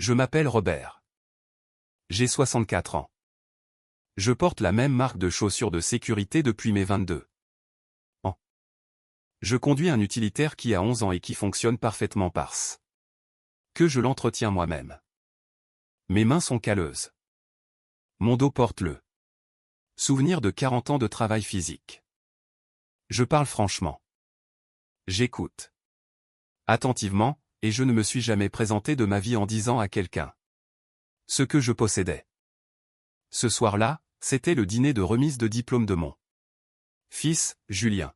Je m'appelle Robert. J'ai 64 ans. Je porte la même marque de chaussures de sécurité depuis mes 22 ans. Je conduis un utilitaire qui a 11 ans et qui fonctionne parfaitement parce que je l'entretiens moi-même. Mes mains sont calleuses. Mon dos porte le souvenir de 40 ans de travail physique. Je parle franchement. J'écoute attentivement, et je ne me suis jamais présenté de ma vie en disant à quelqu'un ce que je possédais. Ce soir-là, c'était le dîner de remise de diplôme de mon fils, Julien.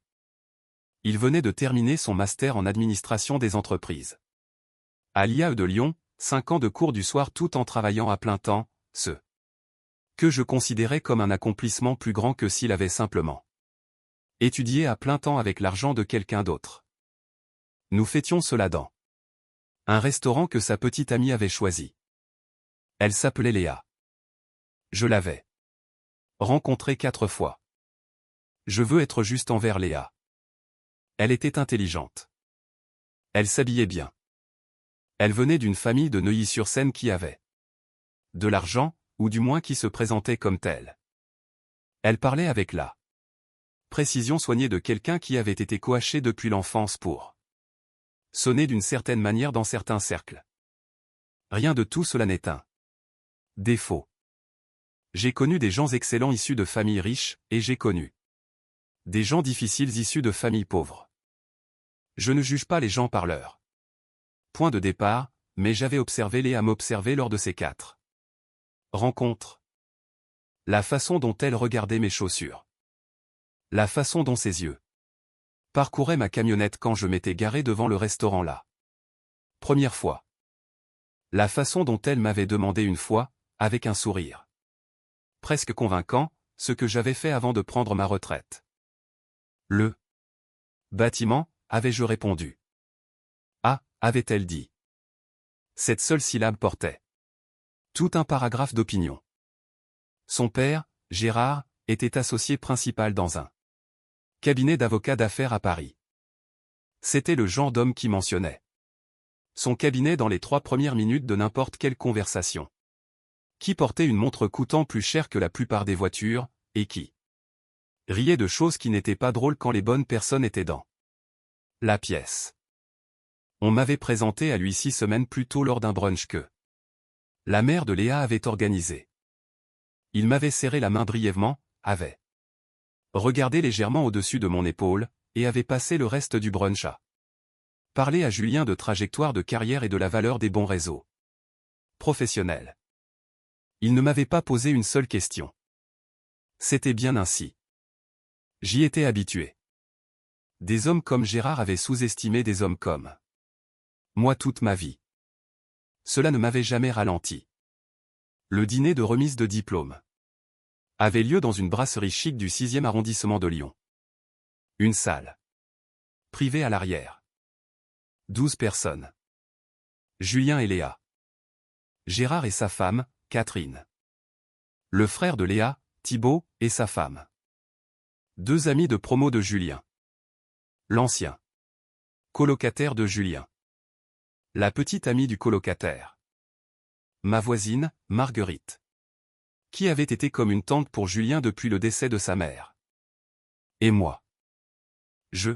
Il venait de terminer son master en administration des entreprises à l'IAE de Lyon, 5 ans de cours du soir tout en travaillant à plein temps, ce que je considérais comme un accomplissement plus grand que s'il avait simplement étudié à plein temps avec l'argent de quelqu'un d'autre. Nous fêtions cela dans un restaurant que sa petite amie avait choisi. Elle s'appelait Léa. Je l'avais rencontrée 4 fois. Je veux être juste envers Léa. Elle était intelligente. Elle s'habillait bien. Elle venait d'une famille de Neuilly-sur-Seine qui avait de l'argent, ou du moins qui se présentait comme telle. Elle parlait avec la précision soignée de quelqu'un qui avait été coaché depuis l'enfance pour sonner d'une certaine manière dans certains cercles. Rien de tout cela n'est un défaut. J'ai connu des gens excellents issus de familles riches, et j'ai connu des gens difficiles issus de familles pauvres. Je ne juge pas les gens par leur point de départ, mais j'avais observé Léa m'observer lors de ces 4 rencontres. La façon dont elle regardait mes chaussures. La façon dont ses yeux parcouraient ma camionnette quand je m'étais garé devant le restaurant là. Première fois. La façon dont elle m'avait demandé une fois, avec un sourire presque convaincant, ce que j'avais fait avant de prendre ma retraite. Le bâtiment, avais-je répondu. Ah, avait-elle dit. Cette seule syllabe portait tout un paragraphe d'opinion. Son père, Gérard, était associé principal dans un cabinet d'avocats d'affaires à Paris. C'était le genre d'homme qui mentionnait son cabinet dans les 3 premières minutes de n'importe quelle conversation. Qui portait une montre coûtant plus cher que la plupart des voitures, et qui riait de choses qui n'étaient pas drôles quand les bonnes personnes étaient dans la pièce. On m'avait présenté à lui 6 semaines plus tôt lors d'un brunch que la mère de Léa avait organisé. Il m'avait serré la main brièvement, avait regardé légèrement au-dessus de mon épaule, et avait passé le reste du brunch à parler à Julien de trajectoire de carrière et de la valeur des bons réseaux professionnels. Il ne m'avait pas posé une seule question. C'était bien ainsi. J'y étais habitué. Des hommes comme Gérard avaient sous-estimé des hommes comme moi toute ma vie. Cela ne m'avait jamais ralenti. Le dîner de remise de diplôme avait lieu dans une brasserie chic du 6e arrondissement de Lyon. Une salle privée à l'arrière. 12 personnes. Julien et Léa. Gérard et sa femme, Catherine. Le frère de Léa, Thibaut, et sa femme. 2 amis de promo de Julien. L'ancien colocataire de Julien. La petite amie du colocataire. Ma voisine, Marguerite. Qui avait été comme une tante pour Julien depuis le décès de sa mère. Et moi. Je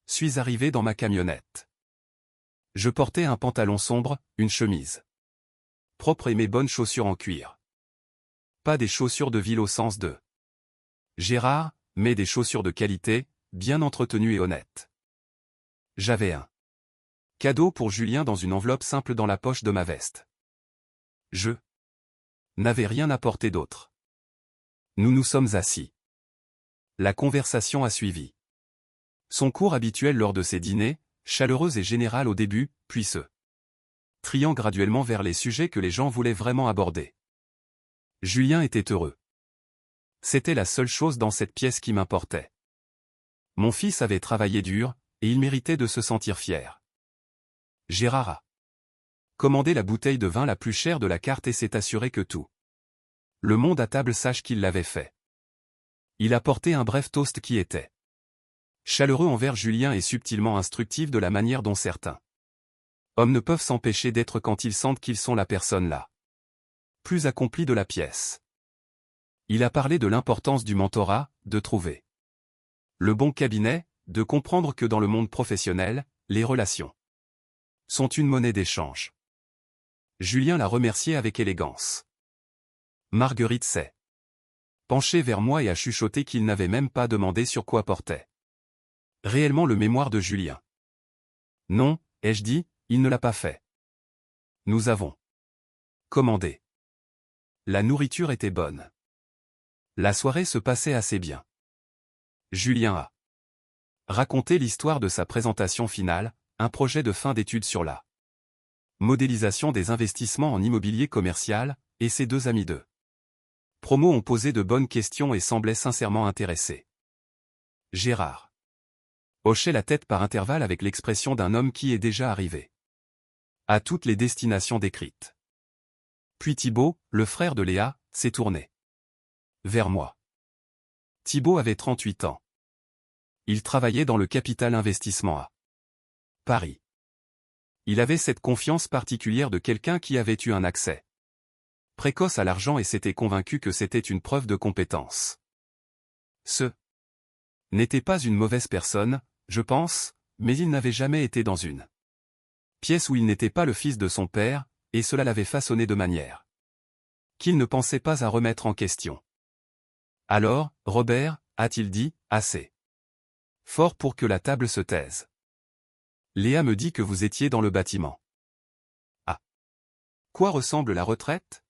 suis arrivé dans ma camionnette. Je portais un pantalon sombre, une chemise propre et mes bonnes chaussures en cuir. Pas des chaussures de ville au sens de Gérard, mais des chaussures de qualité, bien entretenues et honnêtes. J'avais un cadeau pour Julien dans une enveloppe simple dans la poche de ma veste. Je n'avais rien apporté d'autre. Nous nous sommes assis. La conversation a suivi son cours habituel lors de ces dîners, chaleureuse et générale au début, puis se triant graduellement vers les sujets que les gens voulaient vraiment aborder. Julien était heureux. C'était la seule chose dans cette pièce qui m'importait. Mon fils avait travaillé dur, et il méritait de se sentir fier. Gérard a commandé la bouteille de vin la plus chère de la carte et s'est assuré que tout le monde à table sache qu'il l'avait fait. Il a porté un bref toast qui était chaleureux envers Julien et subtilement instructif de la manière dont certains Hommes ne peuvent s'empêcher d'être quand ils sentent qu'ils sont la personne la plus accomplie de la pièce. Il a parlé de l'importance du mentorat, de trouver le bon cabinet, de comprendre que dans le monde professionnel, les relations sont une monnaie d'échange. Julien l'a remercié avec élégance. Marguerite s'est penchée vers moi et a chuchoté qu'il n'avait même pas demandé sur quoi portait réellement le mémoire de Julien. Non, ai-je dit, il ne l'a pas fait. Nous avons commandé. La nourriture était bonne. La soirée se passait assez bien. Julien a raconté l'histoire de sa présentation finale, un projet de fin d'études sur la modélisation des investissements en immobilier commercial, et ses deux amis de promo ont posé de bonnes questions et semblaient sincèrement intéressés. Gérard hochait la tête par intervalles avec l'expression d'un homme qui est déjà arrivé à toutes les destinations décrites. Puis Thibault, le frère de Léa, s'est tourné vers moi. Thibault avait 38 ans. Il travaillait dans le capital investissement à Paris. Il avait cette confiance particulière de quelqu'un qui avait eu un accès précoce à l'argent et s'était convaincu que c'était une preuve de compétence. Ce n'était pas une mauvaise personne, je pense, mais il n'avait jamais été dans une pièce où il n'était pas le fils de son père, et cela l'avait façonné de manière qu'il ne pensait pas à remettre en question. Alors, Robert, a-t-il dit, assez fort pour que la table se taise. Léa me dit que vous étiez dans le bâtiment. À quoi ressemble la retraite?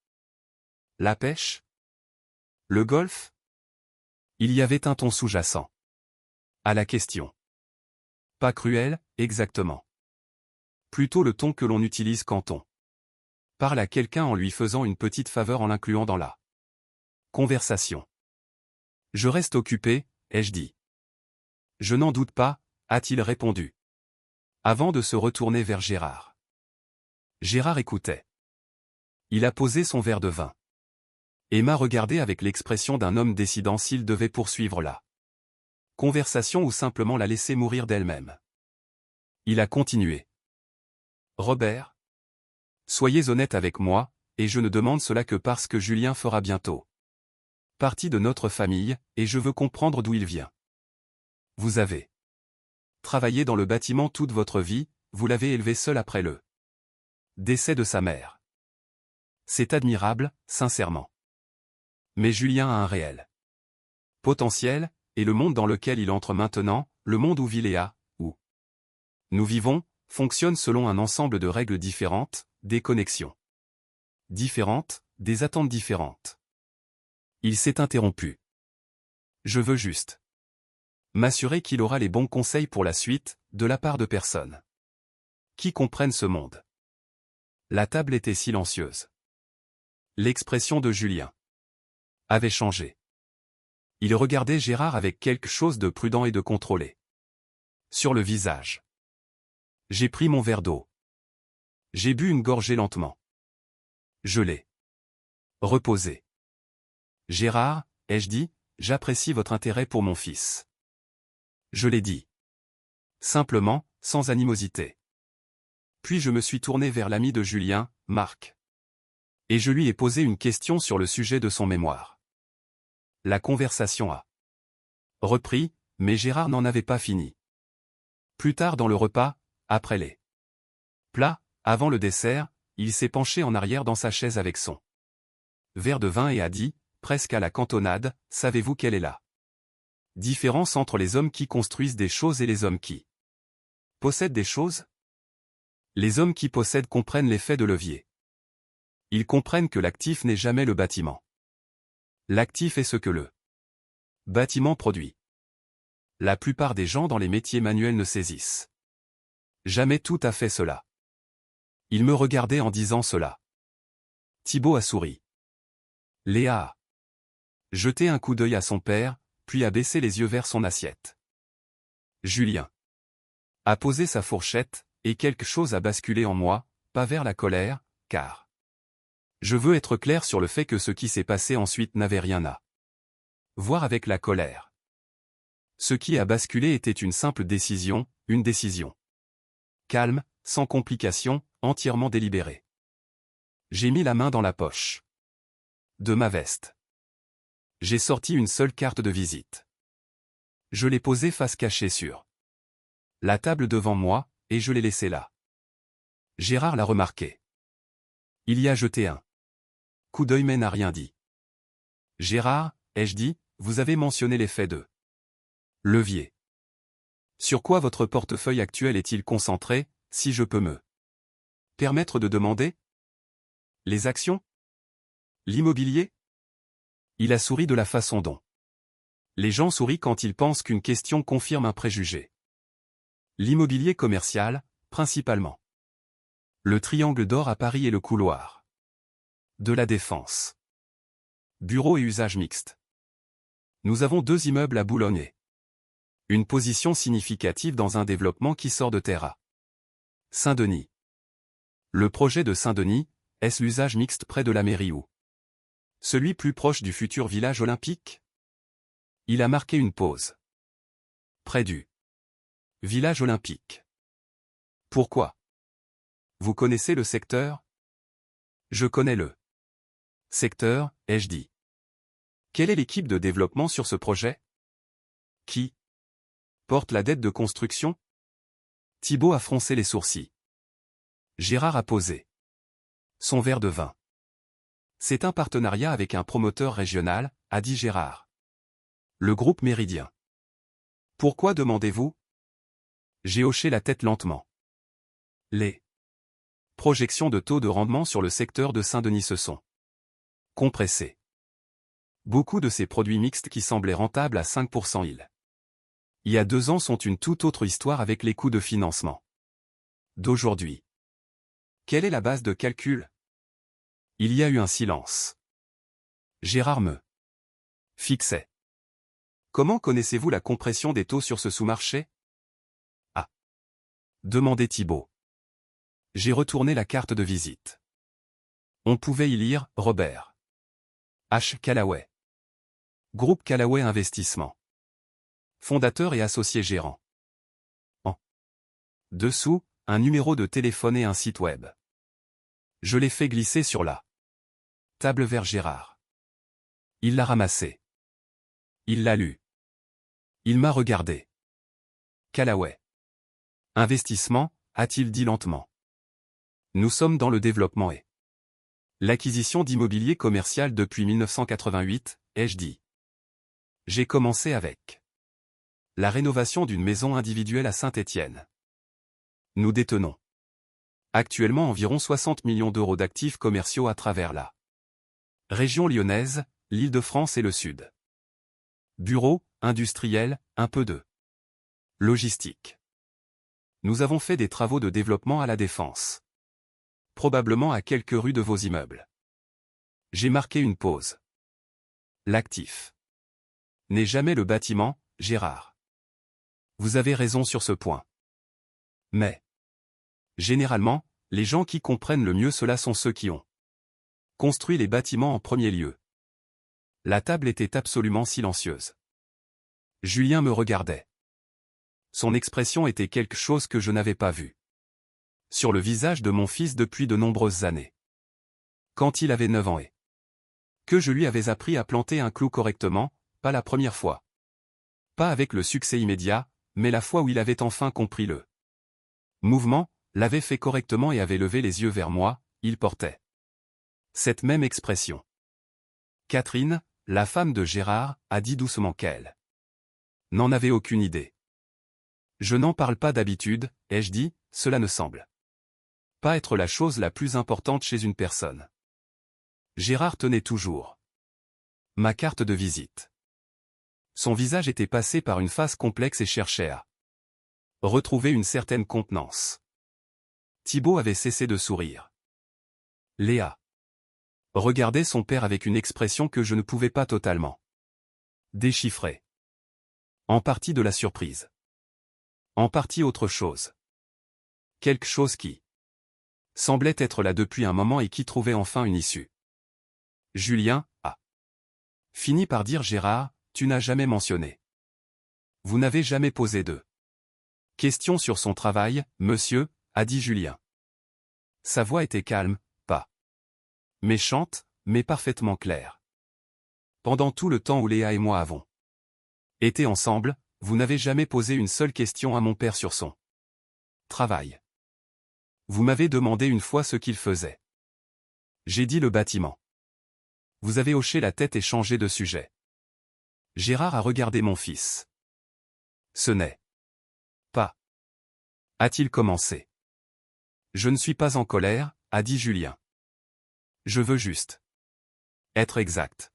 La pêche? Le golf? Il y avait un ton sous-jacent à la question. Pas cruel, exactement. Plutôt le ton que l'on utilise quand on parle à quelqu'un en lui faisant une petite faveur en l'incluant dans la conversation. Je reste occupé, ai-je dit. Je n'en doute pas, a-t-il répondu. Avant de se retourner vers Gérard. Gérard écoutait. Il a posé son verre de vin. Et m'a regardé avec l'expression d'un homme décidant s'il devait poursuivre la conversation ou simplement la laisser mourir d'elle-même. Il a continué. Robert, soyez honnête avec moi, et je ne demande cela que parce que Julien fera bientôt partie de notre famille, et je veux comprendre d'où il vient. Vous avez travaillé dans le bâtiment toute votre vie, vous l'avez élevé seul après le décès de sa mère. C'est admirable, sincèrement. Mais Julien a un réel potentiel, et le monde dans lequel il entre maintenant, le monde où vit Léa, où nous vivons, fonctionne selon un ensemble de règles différentes, des connexions différentes, des attentes différentes. Il s'est interrompu. Je veux juste m'assurer qu'il aura les bons conseils pour la suite, de la part de personnes qui comprennent ce monde. La table était silencieuse. L'expression de Julien avait changé. Il regardait Gérard avec quelque chose de prudent et de contrôlé sur le visage. J'ai pris mon verre d'eau. J'ai bu une gorgée lentement. Je l'ai reposé. Gérard, ai-je dit, j'apprécie votre intérêt pour mon fils. Je l'ai dit. Simplement, sans animosité. Puis je me suis tourné vers l'ami de Julien, Marc. Et je lui ai posé une question sur le sujet de son mémoire. La conversation a repris, mais Gérard n'en avait pas fini. Plus tard dans le repas, après les plats, avant le dessert, il s'est penché en arrière dans sa chaise avec son verre de vin et a dit, presque à la cantonade, savez-vous quelle est la différence entre les hommes qui construisent des choses et les hommes qui possèdent des choses? Les hommes qui possèdent comprennent l'effet de levier. Ils comprennent que l'actif n'est jamais le bâtiment. L'actif est ce que le bâtiment produit. La plupart des gens dans les métiers manuels ne saisissent jamais tout à fait cela. Il me regardait en disant cela. Thibault a souri. Léa a jeté un coup d'œil à son père, puis a baissé les yeux vers son assiette. Julien a posé sa fourchette, et quelque chose a basculé en moi, pas vers la colère, car je veux être clair sur le fait que ce qui s'est passé ensuite n'avait rien à voir avec la colère. Ce qui a basculé était une simple décision, une décision calme, sans complication, entièrement délibéré. J'ai mis la main dans la poche de ma veste. J'ai sorti une seule carte de visite. Je l'ai posée face cachée sur la table devant moi, et je l'ai laissée là. Gérard l'a remarqué. Il y a jeté un coup d'œil mais n'a rien dit. Gérard, ai-je dit, vous avez mentionné l'effet de levier. Sur quoi votre portefeuille actuel est-il concentré, si je peux me permettre de demander? Les actions? L'immobilier? Il a souri de la façon dont les gens sourient quand ils pensent qu'une question confirme un préjugé. L'immobilier commercial, principalement. Le triangle d'or à Paris et le couloir de la Défense. Bureaux et usages mixtes. Nous avons 2 immeubles à Boulogne et une position significative dans un développement qui sort de terre à Saint-Denis. Le projet de Saint-Denis, est-ce l'usage mixte près de la mairie ou celui plus proche du futur village olympique? Il a marqué une pause. Près du village olympique. Pourquoi? Vous connaissez le secteur? Je connais le secteur, ai-je dit. Quelle est l'équipe de développement sur ce projet? Qui porte la dette de construction? Thibault a froncé les sourcils. Gérard a posé son verre de vin. C'est un partenariat avec un promoteur régional, a dit Gérard. Le groupe Méridien. Pourquoi demandez-vous? J'ai hoché la tête lentement. Les projections de taux de rendement sur le secteur de Saint-Denis se sont compressées. Beaucoup de ces produits mixtes qui semblaient rentables à 5% il y a 2 ans sont une toute autre histoire avec les coûts de financement d'aujourd'hui. Quelle est la base de calcul? Il y a eu un silence. Gérard me fixait. Comment connaissez-vous la compression des taux sur ce sous-marché? Ah, demandait Thibault. J'ai retourné la carte de visite. On pouvait y lire Robert H. Callaway. Groupe Callaway Investissement. Fondateur et associé gérant. En dessous, un numéro de téléphone et un site web. Je l'ai fait glisser sur la table vers Gérard. Il l'a ramassé. Il l'a lu. Il m'a regardé. Callaway. Investissement, a-t-il dit lentement. Nous sommes dans le développement et l'acquisition d'immobilier commercial depuis 1988, ai-je dit. J'ai commencé avec la rénovation d'une maison individuelle à Saint-Étienne. Nous détenons actuellement environ 60 millions d'euros d'actifs commerciaux à travers la région lyonnaise, l'Île-de-France et le Sud. Bureaux, industriels, un peu de logistique. Nous avons fait des travaux de développement à la Défense. Probablement à quelques rues de vos immeubles. J'ai marqué une pause. L'actif n'est jamais le bâtiment, Gérard. Vous avez raison sur ce point. Mais généralement, les gens qui comprennent le mieux cela sont ceux qui ont construit les bâtiments en premier lieu. La table était absolument silencieuse. Julien me regardait. Son expression était quelque chose que je n'avais pas vu sur le visage de mon fils depuis de nombreuses années. Quand il avait 9 ans et que je lui avais appris à planter un clou correctement, pas la première fois. Pas avec le succès immédiat, mais la fois où il avait enfin compris le mouvement, l'avait fait correctement et avait levé les yeux vers moi, il portait cette même expression. Catherine, la femme de Gérard, a dit doucement qu'elle n'en avait aucune idée. Je n'en parle pas d'habitude, ai-je dit, cela ne semble pas être la chose la plus importante chez une personne. Gérard tenait toujours ma carte de visite. Son visage était passé par une phase complexe et cherchait à retrouver une certaine contenance. Thibault avait cessé de sourire. Léa regardait son père avec une expression que je ne pouvais pas totalement déchiffrer. En partie de la surprise. En partie autre chose. Quelque chose qui semblait être là depuis un moment et qui trouvait enfin une issue. Julien a fini par dire Gérard, tu n'as jamais mentionné. Vous n'avez jamais posé de questions sur son travail, monsieur, a dit Julien. Sa voix était calme, pas méchante, mais parfaitement claire. Pendant tout le temps où Léa et moi avons été ensemble, vous n'avez jamais posé une seule question à mon père sur son travail. Vous m'avez demandé une fois ce qu'il faisait. J'ai dit le bâtiment. Vous avez hoché la tête et changé de sujet. Gérard a regardé mon fils. Ce n'est pas. A-t-il commencé? Je ne suis pas en colère, a dit Julien. Je veux juste être exact.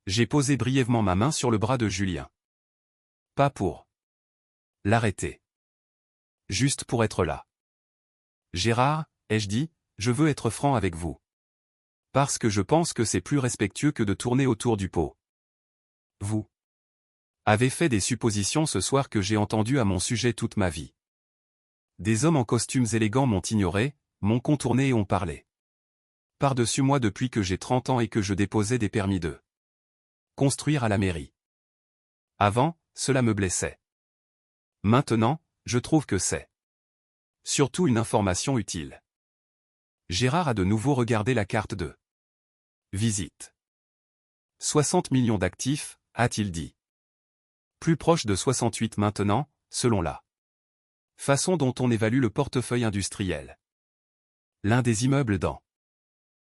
J'ai posé brièvement ma main sur le bras de Julien. Pas pour l'arrêter. Juste pour être là. Gérard, ai-je dit, je veux être franc avec vous. Parce que je pense que c'est plus respectueux que de tourner autour du pot. Vous avez fait des suppositions ce soir que j'ai entendues à mon sujet toute ma vie. Des hommes en costumes élégants m'ont ignoré, m'ont contourné et ont parlé par-dessus moi depuis que j'ai 30 ans et que je déposais des permis de construire à la mairie. Avant, cela me blessait. Maintenant, je trouve que c'est surtout une information utile. Gérard a de nouveau regardé la carte de visite. 60 millions d'actifs, a-t-il dit. Plus proche de 68 maintenant, selon la façon dont on évalue le portefeuille industriel. L'un des immeubles dans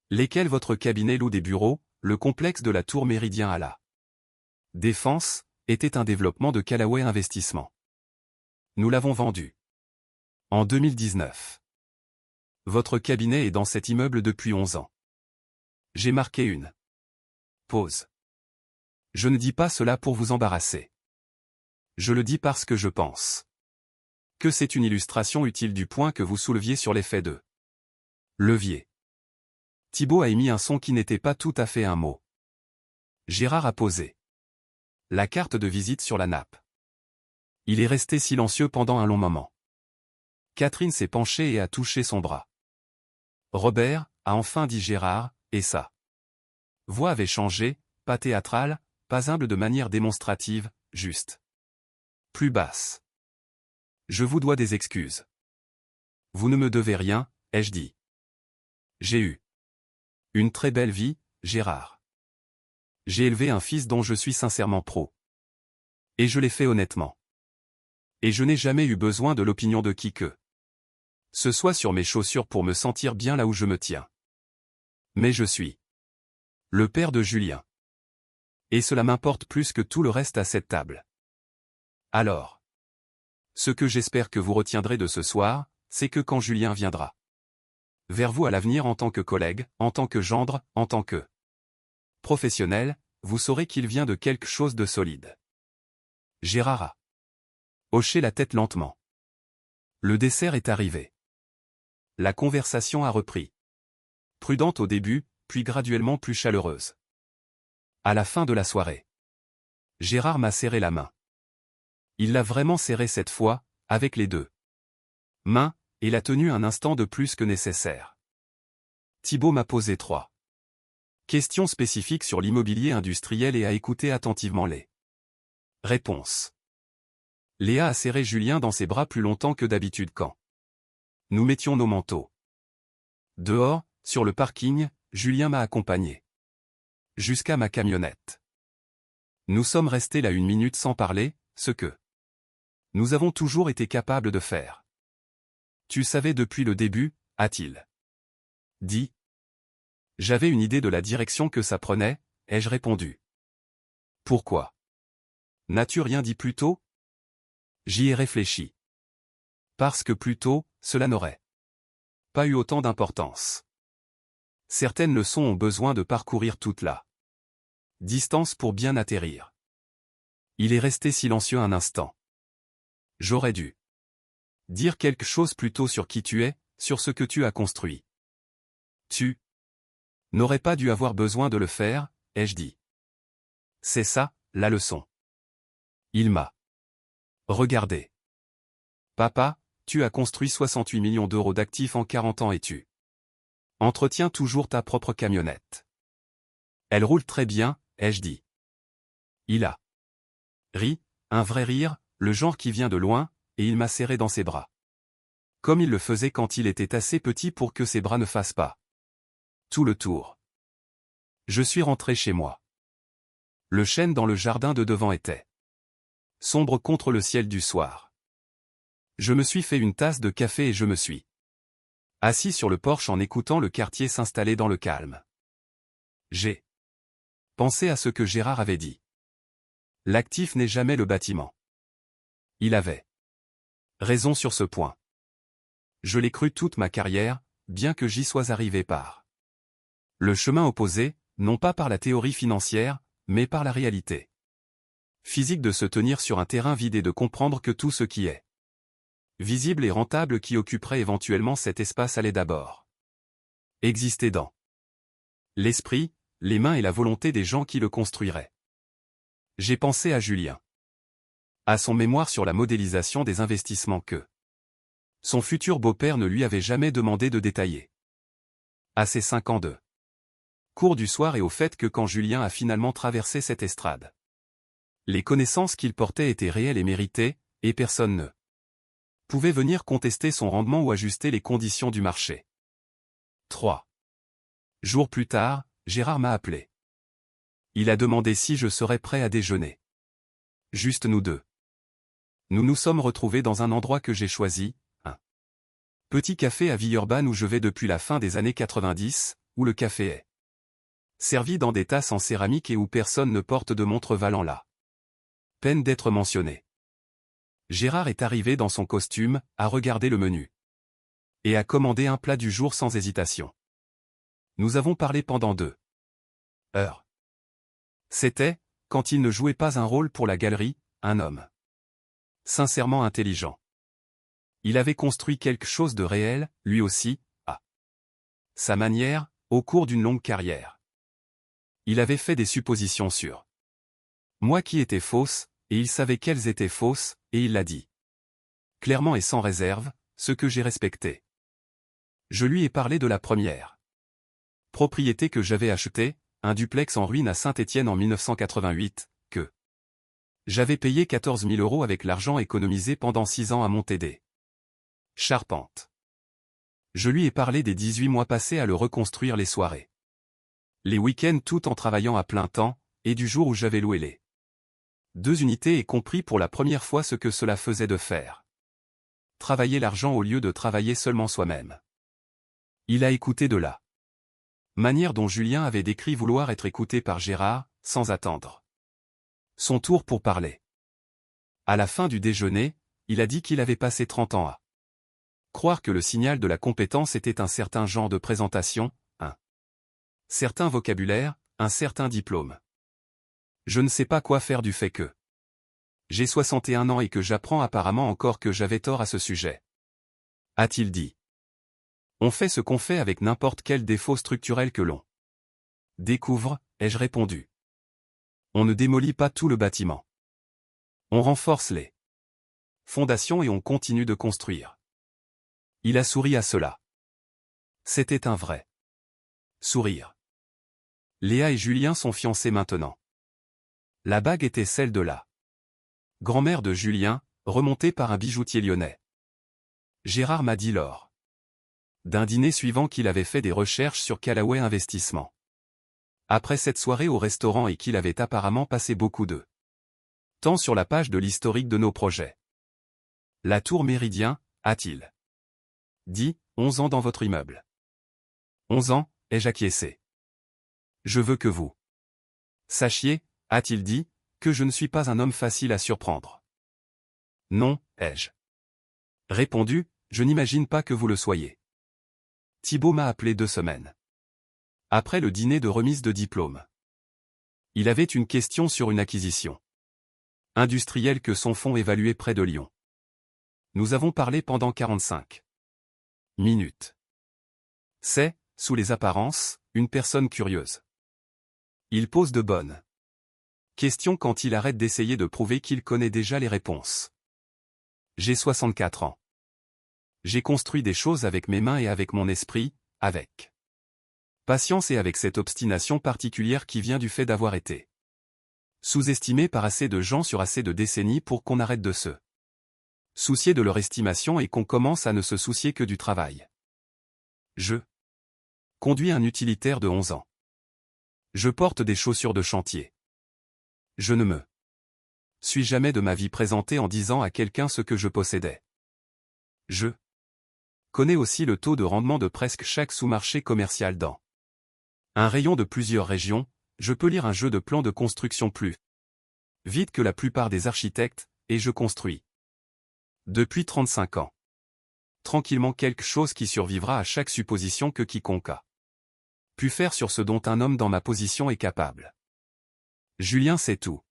lesquels votre cabinet loue des bureaux, le complexe de la Tour Méridien à la Défense, était un développement de Callaway Investissement. Nous l'avons vendu en 2019. Votre cabinet est dans cet immeuble depuis 11 ans. J'ai marqué une pause. Je ne dis pas cela pour vous embarrasser. Je le dis parce que je pense que c'est une illustration utile du point que vous souleviez sur l'effet de levier. Thibault a émis un son qui n'était pas tout à fait un mot. Gérard a posé la carte de visite sur la nappe. Il est resté silencieux pendant un long moment. Catherine s'est penchée et a touché son bras. Robert, a enfin dit Gérard, et sa voix avait changé, pas théâtrale, pas humble de manière démonstrative, juste plus basse. Je vous dois des excuses. Vous ne me devez rien, ai-je dit. J'ai eu une très belle vie, Gérard. J'ai élevé un fils dont je suis sincèrement pro. Et je l'ai fait honnêtement. Et je n'ai jamais eu besoin de l'opinion de qui que ce soit sur mes chaussures pour me sentir bien là où je me tiens. Mais je suis le père de Julien. Et cela m'importe plus que tout le reste à cette table. Alors, ce que j'espère que vous retiendrez de ce soir, c'est que quand Julien viendra vers vous à l'avenir en tant que collègue, en tant que gendre, en tant que professionnel, vous saurez qu'il vient de quelque chose de solide. Gérard a hoché la tête lentement. Le dessert est arrivé. La conversation a repris. Prudente au début, puis graduellement plus chaleureuse. À la fin de la soirée, Gérard m'a serré la main. Il l'a vraiment serré cette fois, avec les deux mains, et l'a tenu un instant de plus que nécessaire. Thibault m'a posé 3 questions spécifiques sur l'immobilier industriel et a écouté attentivement les réponses. Léa a serré Julien dans ses bras plus longtemps que d'habitude quand nous mettions nos manteaux. Dehors, sur le parking, Julien m'a accompagné jusqu'à ma camionnette. Nous sommes restés là 1 minute sans parler, ce que nous avons toujours été capables de faire. Tu savais depuis le début, a-t-il dit. J'avais une idée de la direction que ça prenait, ai-je répondu. Pourquoi n'as-tu rien dit plus tôt? J'y ai réfléchi. Parce que plus tôt, cela n'aurait pas eu autant d'importance. Certaines leçons ont besoin de parcourir toute la distance pour bien atterrir. Il est resté silencieux un instant. J'aurais dû dire quelque chose plus tôt sur qui tu es, sur ce que tu as construit. Tu n'aurais pas dû avoir besoin de le faire, ai-je dit. C'est ça, la leçon. Il m'a regardé. Papa, tu as construit 68 millions d'euros d'actifs en 40 ans et tu entretiens toujours ta propre camionnette. Elle roule très bien, ai-je dit. Il a ri, un vrai rire, le genre qui vient de loin, et il m'a serré dans ses bras. Comme il le faisait quand il était assez petit pour que ses bras ne fassent pas tout le tour. Je suis rentré chez moi. Le chêne dans le jardin de devant était sombre contre le ciel du soir. Je me suis fait une tasse de café et je me suis assis sur le porche en écoutant le quartier s'installer dans le calme. J'ai pensé à ce que Gérard avait dit. L'actif n'est jamais le bâtiment. Il avait raison sur ce point. Je l'ai cru toute ma carrière, bien que j'y sois arrivé par le chemin opposé, non pas par la théorie financière, mais par la réalité physique de se tenir sur un terrain vide et de comprendre que tout ce qui est visible et rentable qui occuperait éventuellement cet espace allait d'abord exister dans l'esprit, les mains et la volonté des gens qui le construiraient. J'ai pensé à Julien. À son mémoire sur la modélisation des investissements que son futur beau-père ne lui avait jamais demandé de détailler. À ses 5 ans de cours du soir et au fait que quand Julien a finalement traversé cette estrade, les connaissances qu'il portait étaient réelles et méritées, et personne ne pouvait venir contester son rendement ou ajuster les conditions du marché. 3 jours plus tard, Gérard m'a appelé. Il a demandé si je serais prêt à déjeuner. Juste nous deux. Nous nous sommes retrouvés dans un endroit que j'ai choisi, un petit café à Villeurbanne où je vais depuis la fin des années 90, où le café est servi dans des tasses en céramique et où personne ne porte de montre valant la peine d'être mentionné. Gérard est arrivé dans son costume, a regardé le menu et a commandé un plat du jour sans hésitation. Nous avons parlé pendant 2 heures. C'était, quand il ne jouait pas un rôle pour la galerie, un homme sincèrement intelligent. Il avait construit quelque chose de réel, lui aussi, à sa manière, au cours d'une longue carrière. Il avait fait des suppositions sur moi qui étaient fausses, et il savait qu'elles étaient fausses, et il l'a dit clairement et sans réserve, ce que j'ai respecté. Je lui ai parlé de la première propriété que j'avais achetée, un duplex en ruine à Saint-Étienne en 1988, que j'avais payé 14 000 € avec l'argent économisé pendant 6 ans à monter des charpentes. Je lui ai parlé des 18 mois passés à le reconstruire, les soirées, les week-ends tout en travaillant à plein temps, et du jour où j'avais loué les 2 unités et compris pour la première fois ce que cela faisait de faire travailler l'argent au lieu de travailler seulement soi-même. Il a écouté de la manière dont Julien avait décrit vouloir être écouté par Gérard, sans attendre son tour pour parler. À la fin du déjeuner, il a dit qu'il avait passé 30 ans à croire que le signal de la compétence était un certain genre de présentation, un certain vocabulaire, un certain diplôme. Je ne sais pas quoi faire du fait que j'ai 61 ans et que j'apprends apparemment encore que j'avais tort à ce sujet. A-t-il dit. On fait ce qu'on fait avec n'importe quel défaut structurel que l'on découvre, ai-je répondu. On ne démolit pas tout le bâtiment. On renforce les fondations et on continue de construire. Il a souri à cela. C'était un vrai sourire. Léa et Julien sont fiancés maintenant. La bague était celle de la grand-mère de Julien, remontée par un bijoutier lyonnais. Gérard m'a dit lors d'un dîner suivant qu'il avait fait des recherches sur Callaway Investissement. Après cette soirée au restaurant et qu'il avait apparemment passé beaucoup de temps sur la page de l'historique de nos projets. La tour Méridien, a-t-il dit, 11 ans dans votre immeuble. 11 ans, ai-je acquiescé. Je veux que vous sachiez, a-t-il dit, que je ne suis pas un homme facile à surprendre. Non, ai-je répondu, je n'imagine pas que vous le soyez. Thibault m'a appelé 2 semaines après le dîner de remise de diplôme. Il avait une question sur une acquisition industrielle que son fonds évaluait près de Lyon. Nous avons parlé pendant 45 minutes. C'est, sous les apparences, une personne curieuse. Il pose de bonnes questions quand il arrête d'essayer de prouver qu'il connaît déjà les réponses. J'ai 64 ans. J'ai construit des choses avec mes mains et avec mon esprit, avec patience et avec cette obstination particulière qui vient du fait d'avoir été sous-estimé par assez de gens sur assez de décennies pour qu'on arrête de se Soucier de leur estimation et qu'on commence à ne se soucier que du travail. Je conduis un utilitaire de 11 ans. Je porte des chaussures de chantier. Je ne me suis jamais de ma vie présenté en disant à quelqu'un ce que je possédais. Je connais aussi le taux de rendement de presque chaque sous-marché commercial dans un rayon de plusieurs régions. Je peux lire un jeu de plans de construction plus vite que la plupart des architectes, et je construis. Depuis 35 ans. Tranquillement quelque chose qui survivra à chaque supposition que quiconque a pu faire sur ce dont un homme dans ma position est capable. Julien sait tout.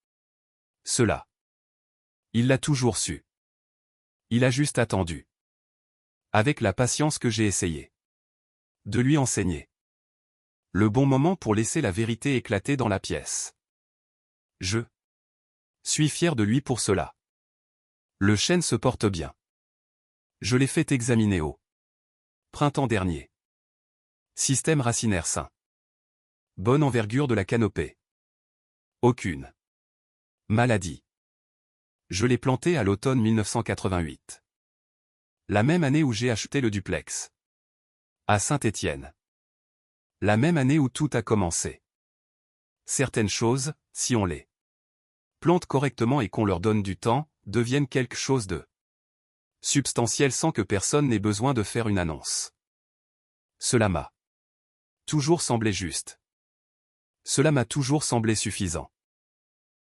Cela. Il l'a toujours su. Il a juste attendu. Avec la patience que j'ai essayé de lui enseigner. Le bon moment pour laisser la vérité éclater dans la pièce. Je suis fier de lui pour cela. Le chêne se porte bien. Je l'ai fait examiner au printemps dernier. Système racinaire sain. Bonne envergure de la canopée. Aucune maladie. Je l'ai planté à l'automne 1988. La même année où j'ai acheté le duplex. À Saint-Étienne. La même année où tout a commencé. Certaines choses, si on les plante correctement et qu'on leur donne du temps, deviennent quelque chose de substantiel sans que personne n'ait besoin de faire une annonce. Cela m'a toujours semblé juste. Cela m'a toujours semblé suffisant.